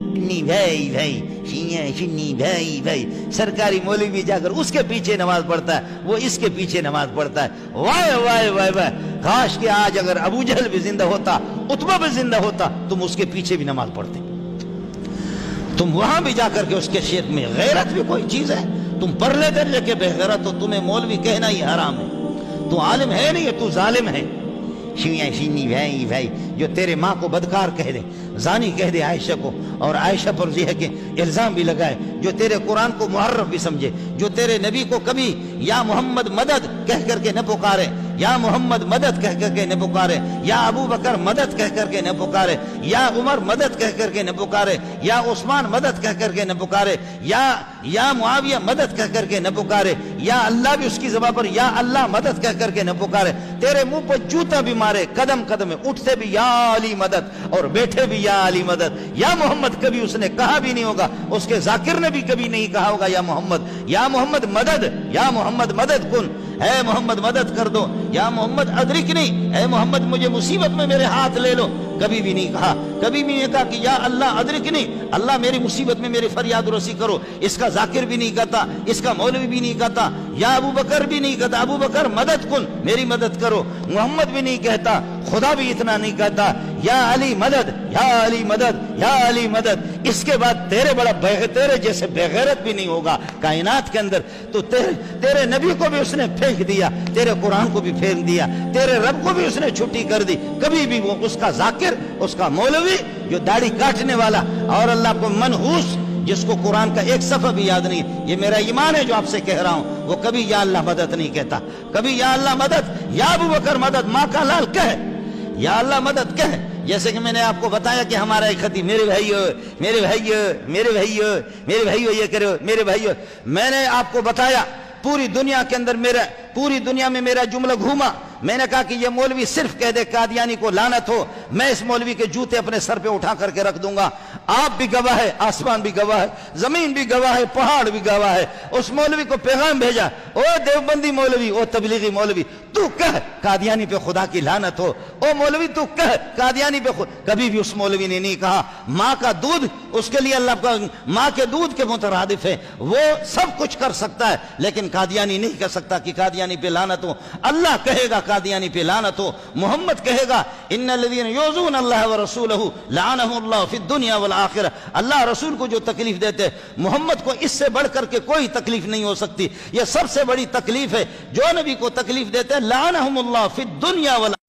شنی بھائی بھائی شیاں شنی بھائی بھائی سرکاری مولوی جا کر اس کے پیچھے نماز پڑھتا ہے، وہ اس کے پیچھے نماز پڑھتا ہے۔ وائے وائے وائے وائے، کاش کہ آج اگر ابو جہل بھی زندہ ہوتا، عتبہ بھی زندہ ہوتا، تم اس کے پیچھے بھی نماز پڑھتے۔ تم وہاں بھی جا کر کے اس کے شیخ میں غیرت بھی کوئی چیز ہے؟ تم پرلے درجے کے بے غیرت ہو، تمہیں مولوی کہنا ہی حرام ہے۔ تو عالم ہے نہیں، تو ظالم ہے۔ شیاں شنی بھائی بھائی، جو تیرے ماں کو بدکار کہہ دے، زانی کہہ دے عائشہ کو، اور عائشہ پر یہ ہے کہ الزام بھی لگائے، جو تیرے قرآن کو محرف بھی سمجھے، جو تیرے نبی کو کبھی یا محمد مدد کہہ کر کے نہ پکارے، یا محمد مدد کہہ کر کے نہ پکارے، یا ابو بکر مدد کہہ کر کے نہ پکارے، یا عمر مدد کہہ کر کے نہ پکارے، یا عثمان مدد کہہ کر کے نہ پکارے، یا معاویہ مدد کہہ کر کے نہ پکارے، یا اللہ بھی اس کی زبان پر یا اللہ مدد کہہ کر کے نہ پکارے، تیرے منہ پر جوتا بھی مارے، قدم قدم میں اٹھتے بھی یا علی مدد اور بیٹھے بھی یا علی مدد، یا محمد کبھی اس نے کہا بھی نہیں ہوگا، اس کے ذاکر نے بھی کبھی نہیں کہا ہوگا یا محمد مدد، یا محمد مدد کن، اے محمد مدد کر دو، یا محمد ادرکنی، اے محمد مجھے مصیبت میں میرے ہاتھ لے لو، کبھی بھی نہیں کہا، کبھی بھی نہیں کہا کہ یا اللہ ادرکنی، اللہ میری مصیبت میں میری فریاد رسی کرو۔ اس کا ذاکر بھی نہیں کہتا، اس کا مولوی بھی نہیں کہتا، یا ابو بکر بھی نہیں کہتا ابو بکر مدد کن، میری مدد کرو، محمد بھی نہیں کہتا، خدا بھی اتنا نہیں کہتا، یا علی مدد، یا علی مدد، یا علی مدد۔ اس کے بعد تیرے جیسے بے غیرت بھی نہیں ہوگا کائنات کے اندر۔ تو تیرے نبی کو بھی اس نے پھینک دیا، تیرے قرآن کو بھی پھینک دیا، تیرے رب کو بھی اس نے چھٹی کر دی، کبھی بھی وہ اس کا ذاکر، اس کا مولوی جو داڑھی کاٹنے والا اور اللہ کو منحوس، جس کو قرآن کا ایک صفحہ بھی یاد نہیں، یہ میرا ایمان ہے جو آپ سے کہہ رہا ہوں، وہ کبھی یا اللہ مدد نہیں کہتا، کبھی یا اللہ مدد، یا ابو بکر مدد، ماں کا لال کہے، یا اللہ مدد کہے۔ جیسے کہ میں نے آپ کو بتایا کہ ہمارا ایک خطیب، میرے بھائیو میرے بھائیو میرے بھائیو میرے بھائیو یہ کرو میرے بھائیو، میں نے آپ کو بتایا پوری دنیا کے اندر پوری دنیا میں میرا جملہ گھوما، میں نے کہا کہ یہ مولوی صرف کہہ دے قادیانی کو لعنت ہو، میں اس مولوی کے جوتے اپنے سر پہ اٹھا کر کے رکھ دوں گا۔ آپ بھی گواہ ہے، آسمان بھی گواہ ہے، زمین بھی گواہ ہے، پہاڑ بھی گواہ ہے۔ اس مولوی کو پیغام بھیجا، او دیوبندی مولوی، او تبلیغی مولوی، تو کہہ قادیانی پہ خدا کی لعنت ہو، او مولوی تو کہہ قادیانی پہ کبھی بھی اس مولوی نے نہیں کہا ماں کا دودھ اس کے لیے اللہ کا ماں کے دودھ کے مترادف ہے، وہ سب کچھ کر سکتا ہے، لیکن قادیانی نہیں کہہ سکتا کہ قادیانی پہ لعنت ہو۔ اللہ کہے گا قادیانی پہ لعنت ہو، محمد کہے گا ان الذین یؤذون اللہ ورسولہ لعنہم اللہ فی الدنیا والآخرہ، اللہ رسول کو جو تکلیف دیتے محمد کو اس سے بڑھ کر کے کوئی تکلیف نہیں ہو سکتی، یہ سب سے بڑی تکلیف ہے۔ جو نبی کو تکلیف دیتے لعنہم اللہ فی الدنیا والآخرہ۔